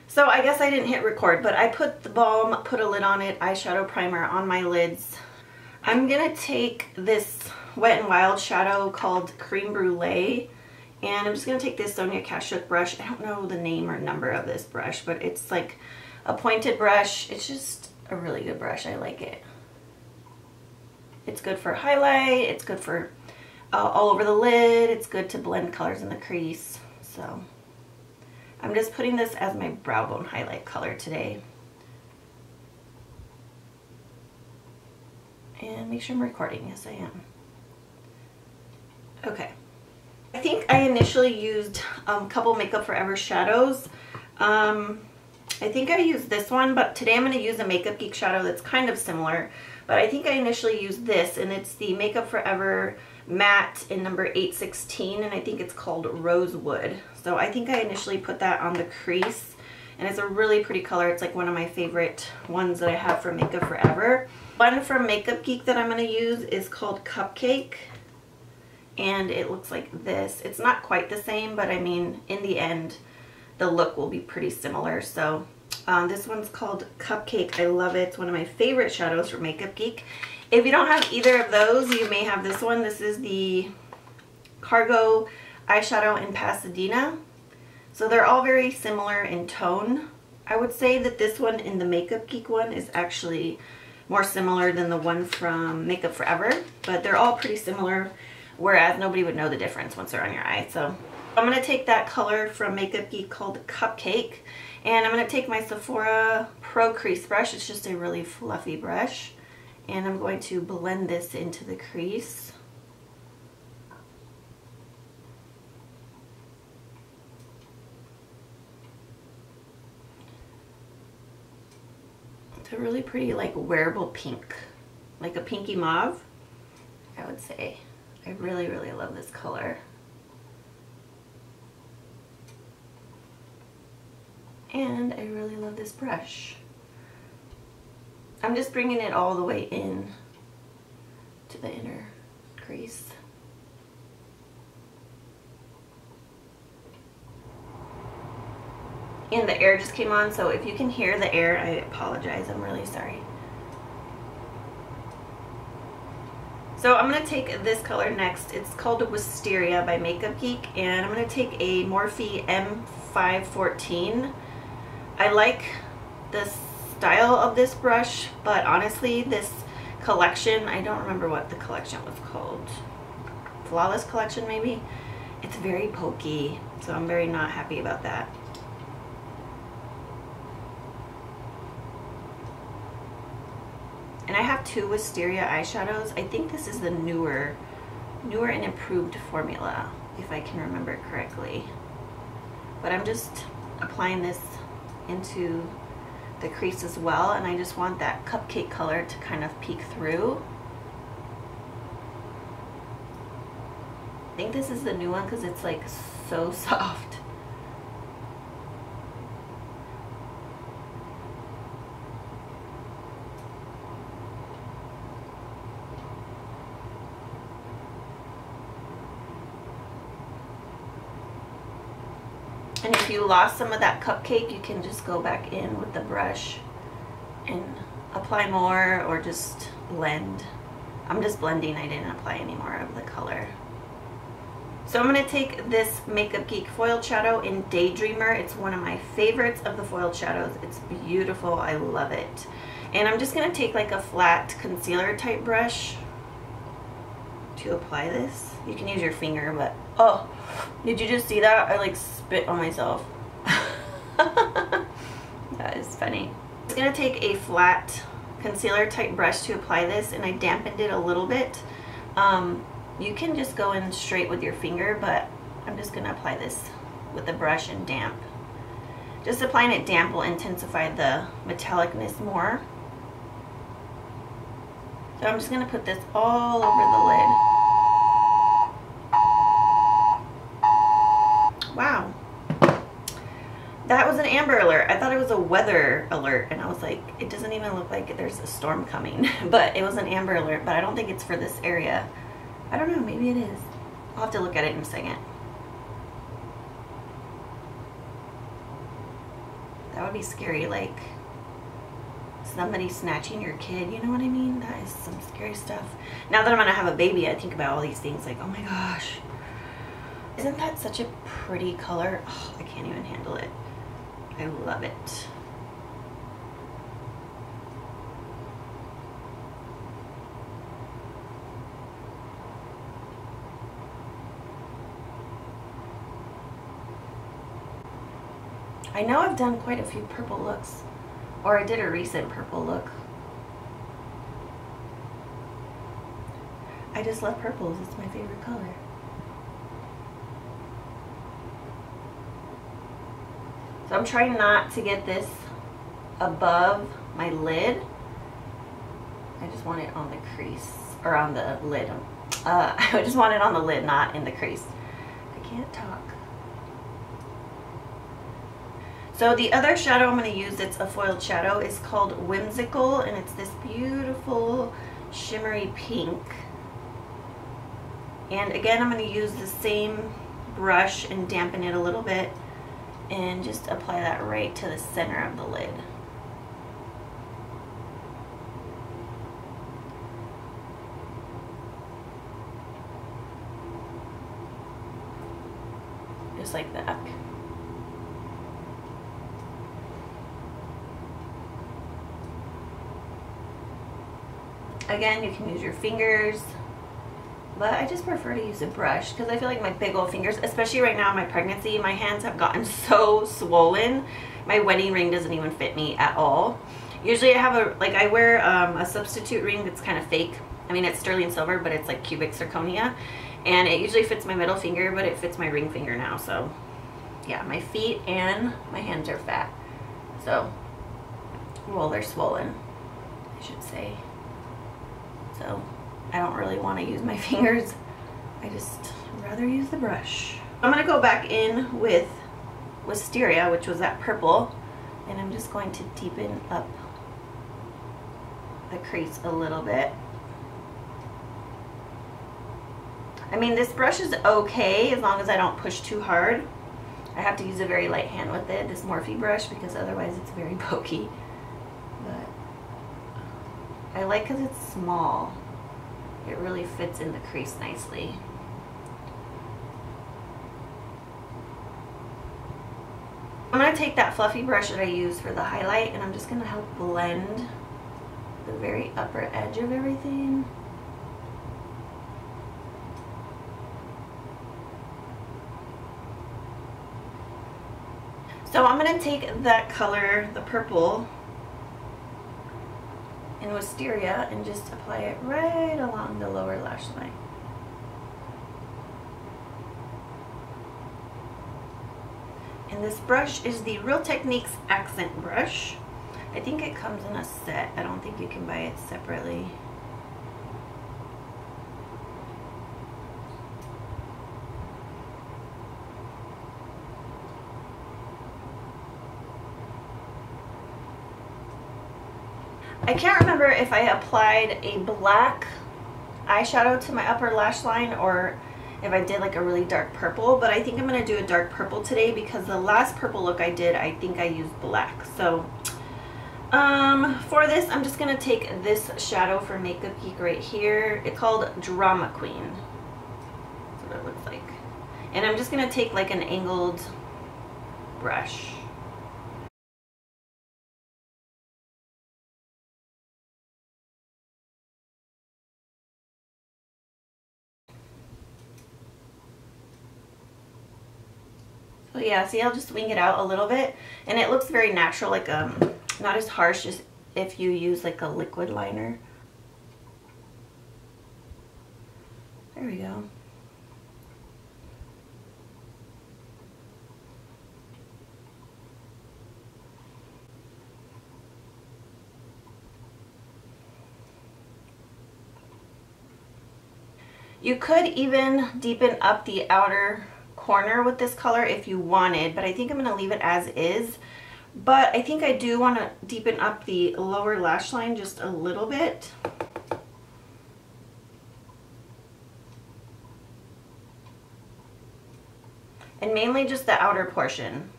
So I guess I didn't hit record, but I put the balm, put a lid on it, eyeshadow primer on my lids. I'm gonna take this Wet n Wild shadow called Creme Brûlée, and I'm just gonna take this Sonia Kashuk brush. I don't know the name or number of this brush, but it's like a pointed brush. It's just a really good brush. I like it. It's good for highlight. It's good for all over the lid. It's good to blend colors in the crease. So I'm just putting this as my brow bone highlight color today. And make sure I'm recording. Yes, I am. Okay. I think I initially used a couple Makeup Forever shadows. I think I used this one, but today I'm going to use a Makeup Geek shadow that's kind of similar. But I think I initially used this, and it's the Makeup Forever Matte in number 816, and I think it's called Rosewood. So I think I initially put that on the crease, and it's a really pretty color. It's like one of my favorite ones that I have from Makeup Forever. One from Makeup Geek that I'm going to use is called Cupcake, and it looks like this. It's not quite the same, but I mean, in the end, the look will be pretty similar. So this one's called Cupcake. I love it. It's one of my favorite shadows from Makeup Geek. If you don't have either of those, you may have this one. This is the Cargo eyeshadow in Pasadena. So they're all very similar in tone. I would say that this one in the Makeup Geek one is actually more similar than the one from Makeup Forever, but they're all pretty similar, whereas nobody would know the difference once they're on your eye. So I'm going to take that color from Makeup Geek called Cupcake, and I'm going to take my Sephora Pro Crease brush. It's just a really fluffy brush, and I'm going to blend this into the crease. It's a really pretty, like, wearable pink, like a pinky mauve, I would say. I really, really love this color. And I really love this brush. I'm just bringing it all the way in to the inner crease. And the air just came on, so if you can hear the air, I apologize. I'm really sorry. So I'm going to take this color next. It's called Wisteria by Makeup Geek, and I'm going to take a Morphe M514. I like the style of this brush, but honestly, this collection, I don't remember what the collection was called. Flawless collection, maybe? It's very pokey, so I'm very not happy about that. And I have two Wisteria eyeshadows. I think this is the newer and improved formula, if I can remember correctly. But I'm just applying this into the crease as well, and I just want that cupcake color to kind of peek through. I think this is the new one because it's like so soft. And if you lost some of that cupcake, you can just go back in with the brush and apply more, or just blend. I'm just blending, I didn't apply any more of the color. So I'm going to take this Makeup Geek foiled shadow in Daydreamer. It's one of my favorites of the foiled shadows. It's beautiful, I love it. And I'm just going to take like a flat concealer type brush to apply this. You can use your finger, but oh, did you just see that? I like spit on myself. That is funny. I'm just gonna take a flat concealer type brush to apply this, and I dampened it a little bit. You can just go in straight with your finger, but I'm just gonna apply this with the brush and damp. Just applying it damp will intensify the metallicness more. So I'm just gonna put this all over the lid. Wow, that was an Amber Alert. I thought it was a weather alert, and I was like, it doesn't even look like there's a storm coming. But it was an Amber Alert, but I don't think it's for this area. I don't know, maybe it is. I'll have to look at it in a second. That would be scary, like somebody snatching your kid, you know what I mean? That is some scary stuff. Now that I'm gonna have a baby, I think about all these things like, oh my gosh. Isn't that such a pretty color? Oh, I can't even handle it. I love it. I know I've done quite a few purple looks, or I did a recent purple look. I just love purples, it's my favorite color. So I'm trying not to get this above my lid. I just want it on the crease, or on the lid. I just want it on the lid, not in the crease. I can't talk. So the other shadow I'm going to use, it's a foiled shadow, is called Whimsical, and it's this beautiful shimmery pink. And again, I'm going to use the same brush and dampen it a little bit and just apply that right to the center of the lid. Just like that. Again, you can use your fingers, but I just prefer to use a brush because I feel like my big old fingers, especially right now in my pregnancy, my hands have gotten so swollen. My wedding ring doesn't even fit me at all. Usually I have I wear a substitute ring that's kind of fake. I mean, it's sterling silver, but it's like cubic zirconia. And it usually fits my middle finger, but it fits my ring finger now. So yeah, my feet and my hands are fat. So, well, they're swollen, I should say. So I don't really want to use my fingers. I just rather use the brush. I'm going to go back in with Wisteria, which was that purple, and I'm just going to deepen up the crease a little bit. I mean, this brush is okay as long as I don't push too hard. I have to use a very light hand with it, this Morphe brush, because otherwise it's very pokey. I like because it's small. It really fits in the crease nicely. I'm going to take that fluffy brush that I use for the highlight, and I'm just going to help blend the very upper edge of everything. So I'm going to take that color, the purple, in Wisteria, and just apply it right along the lower lash line. And this brush is the Real Techniques Accent Brush. I think it comes in a set. I don't think you can buy it separately. I can't remember if I applied a black eyeshadow to my upper lash line or if I did like a really dark purple, but I think I'm going to do a dark purple today because the last purple look I did, I think I used black. So for this, I'm just going to take this shadow from Makeup Geek right here. It's called Drama Queen. That's what it looks like. And I'm just going to take like an angled brush. So yeah, see, I'll just wing it out a little bit, and it looks very natural, like not as harsh as if you use like a liquid liner. There we go. You could even deepen up the outer corner with this color if you wanted, but I think I'm going to leave it as is. But I think I do want to deepen up the lower lash line just a little bit. And mainly just the outer portion.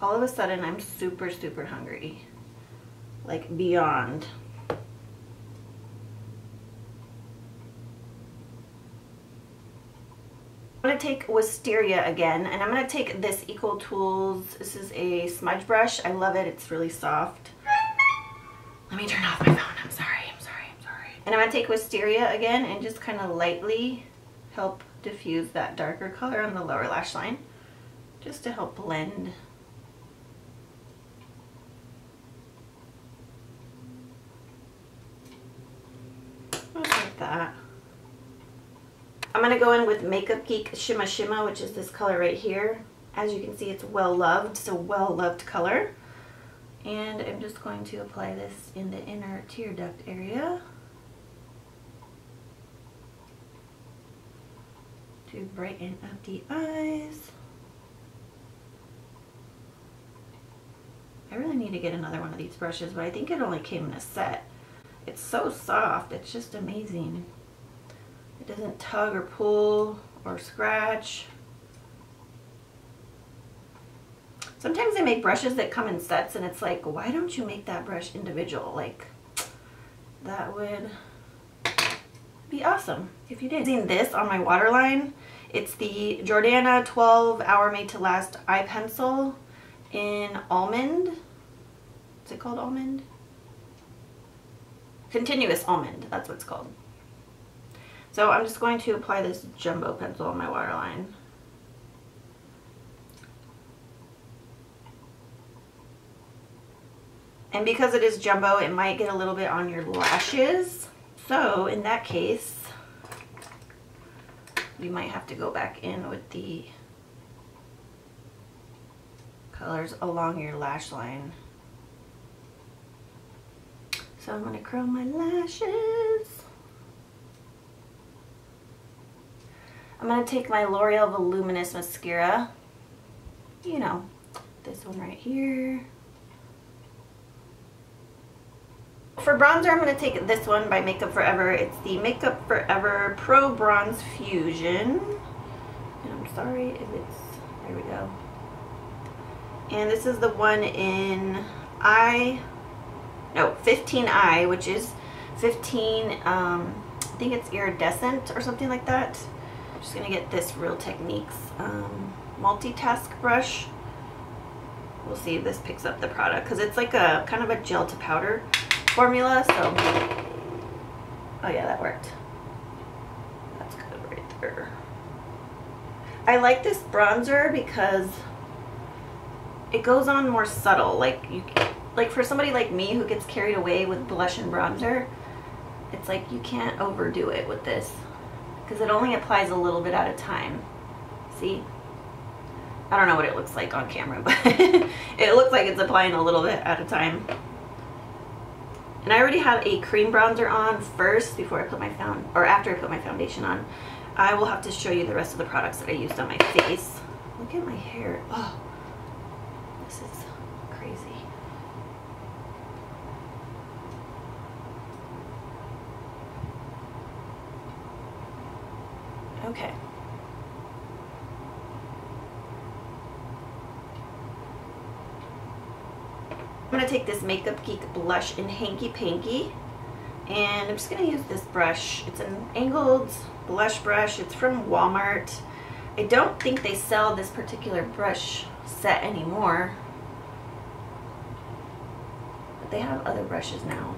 All of a sudden, I'm super, super hungry. Like, beyond. I'm going to take Wisteria again, and I'm going to take this Equal Tools. This is a smudge brush. I love it. It's really soft. Let me turn off my phone. I'm sorry. And I'm going to take Wisteria again and just kind of lightly help diffuse that darker color on the lower lash line, just to help blend. Like that. I'm going to go in with Makeup Geek Shimma Shimma, which is this color right here. As you can see, it's well loved. It's a well loved color. And I'm just going to apply this in the inner tear duct area to brighten up the eyes. I really need to get another one of these brushes, but I think it only came in a set. It's so soft, it's just amazing. It doesn't tug or pull or scratch. Sometimes they make brushes that come in sets and it's like, why don't you make that brush individual? Like, that would be awesome if you did. Using this on my waterline, it's the Jordana 12-Hour Made to Last eye pencil in Almond. Is it called Almond? Continuous Almond, that's what it's called. So I'm just going to apply this jumbo pencil on my waterline. And because it is jumbo, it might get a little bit on your lashes. So in that case, you might have to go back in with the colors along your lash line. So I'm going to curl my lashes. I'm going to take my L'Oreal Voluminous mascara. You know, this one right here. For bronzer, I'm going to take this one by Makeup Forever. It's the Makeup Forever Pro Bronze Fusion. And I'm sorry if it's, there we go. And this is the one in 15i, which is 15, I think it's iridescent or something like that. I'm just going to get this Real Techniques multitask brush. We'll see if this picks up the product, because it's like a kind of a gel to powder formula, so, oh yeah, that worked. That's good right there. I like this bronzer because it goes on more subtle. Like for somebody like me who gets carried away with blush and bronzer, it's like you can't overdo it with this because it only applies a little bit at a time. See? I don't know what it looks like on camera, but it looks like it's applying a little bit at a time. And I already had a cream bronzer on first before I put after I put my foundation on. I will have to show you the rest of the products that I used on my face. Look at my hair. Oh, this is crazy. Okay. I'm going to take this Makeup Geek blush in Hanky Panky, and I'm just going to use this brush. It's an angled blush brush. It's from Walmart. I don't think they sell this particular brush set anymore, but they have other brushes now.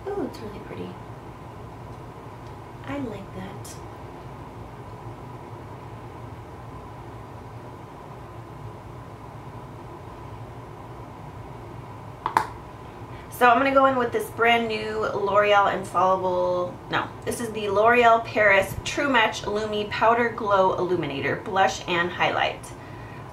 Oh, it's really pretty. I like that. So I'm going to go in with this brand new L'Oreal Infallible, this is the L'Oreal Paris True Match Lumi Powder Glow Illuminator Blush and Highlight.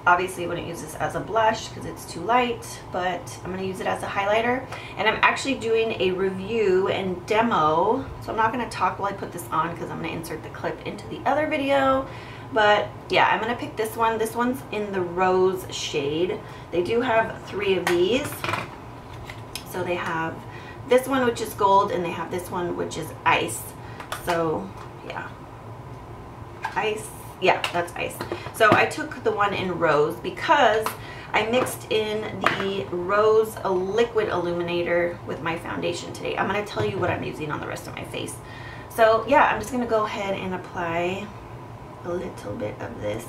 Obviously I wouldn't use this as a blush because it's too light, but I'm going to use it as a highlighter. And I'm actually doing a review and demo, so I'm not going to talk while I put this on because I'm going to insert the clip into the other video. But yeah, I'm going to pick this one. This one's in the rose shade. They do have 3 of these. So they have this one, which is gold, and they have this one, which is ice. So yeah, ice, Yeah, that's Ice. So I took the one in Rose because I mixed in the Rose liquid illuminator with my foundation today. I'm going to tell you what I'm using on the rest of my face. So yeah, I'm just going to go ahead and apply a little bit of this.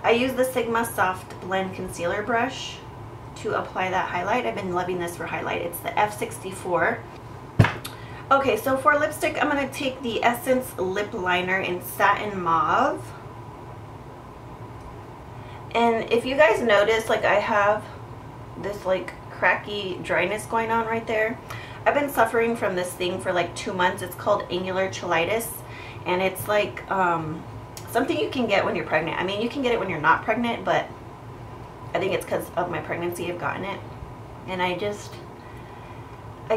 I use the Sigma Soft Blend Concealer Brush to apply that highlight. I've been loving this for highlight. It's the F64. Okay, so for lipstick, I'm going to take the Essence Lip Liner in Satin Mauve. And if you guys notice, like I have this like cracky dryness going on right there. I've been suffering from this thing for like 2 months. It's called angular cheilitis. And it's like, something you can get when you're pregnant. I mean, you can get it when you're not pregnant, but I think it's because of my pregnancy I've gotten it. And I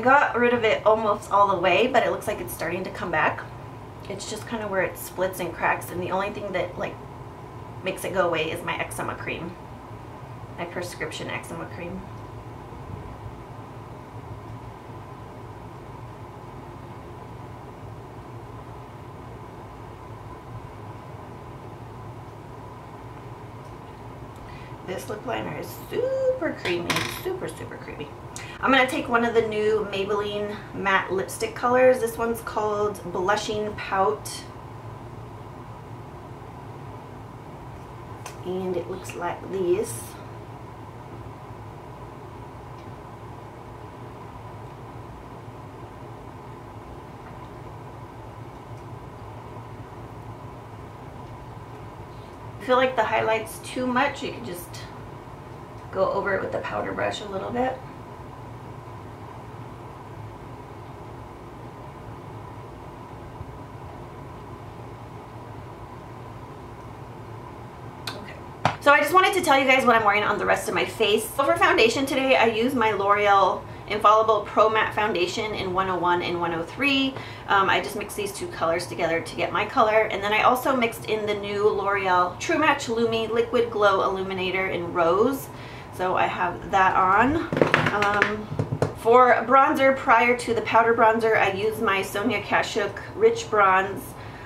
got rid of it almost all the way, but it looks like it's starting to come back. It's just kind of where it splits and cracks, and the only thing that like makes it go away is my eczema cream, my prescription eczema cream. This lip liner is super creamy, super creamy. I'm going to take one of the new Maybelline matte lipstick colors. This one's called Blushing Pout. And it looks like this. If you feel like the highlight's too much, you can just go over it with the powder brush a little bit. Okay. So I just wanted to tell you guys what I'm wearing on the rest of my face. So for foundation today, I use my L'Oreal Infallible Pro Matte Foundation in 101 and 103. I just mixed these two colors together to get my color. And then I also mixed in the new L'Oreal True Match Lumi Liquid Glow Illuminator in Rose. So I have that on. For bronzer, prior to the powder bronzer, I use my Sonia Kashuk Rich Bronze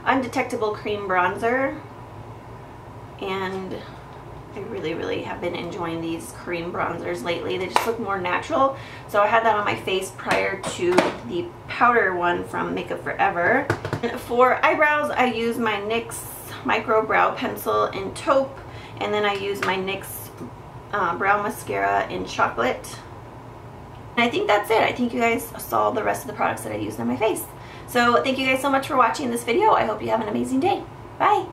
Undetectable Cream Bronzer. And I really have been enjoying these cream bronzers lately. They just look more natural. So I had that on my face prior to the powder one from Makeup Forever. And for eyebrows, I use my NYX Microbrow Pencil in Taupe. And then I use my NYX Brow Mascara in Chocolate. And I think that's it. I think you guys saw the rest of the products that I used on my face. So thank you guys so much for watching this video. I hope you have an amazing day. Bye!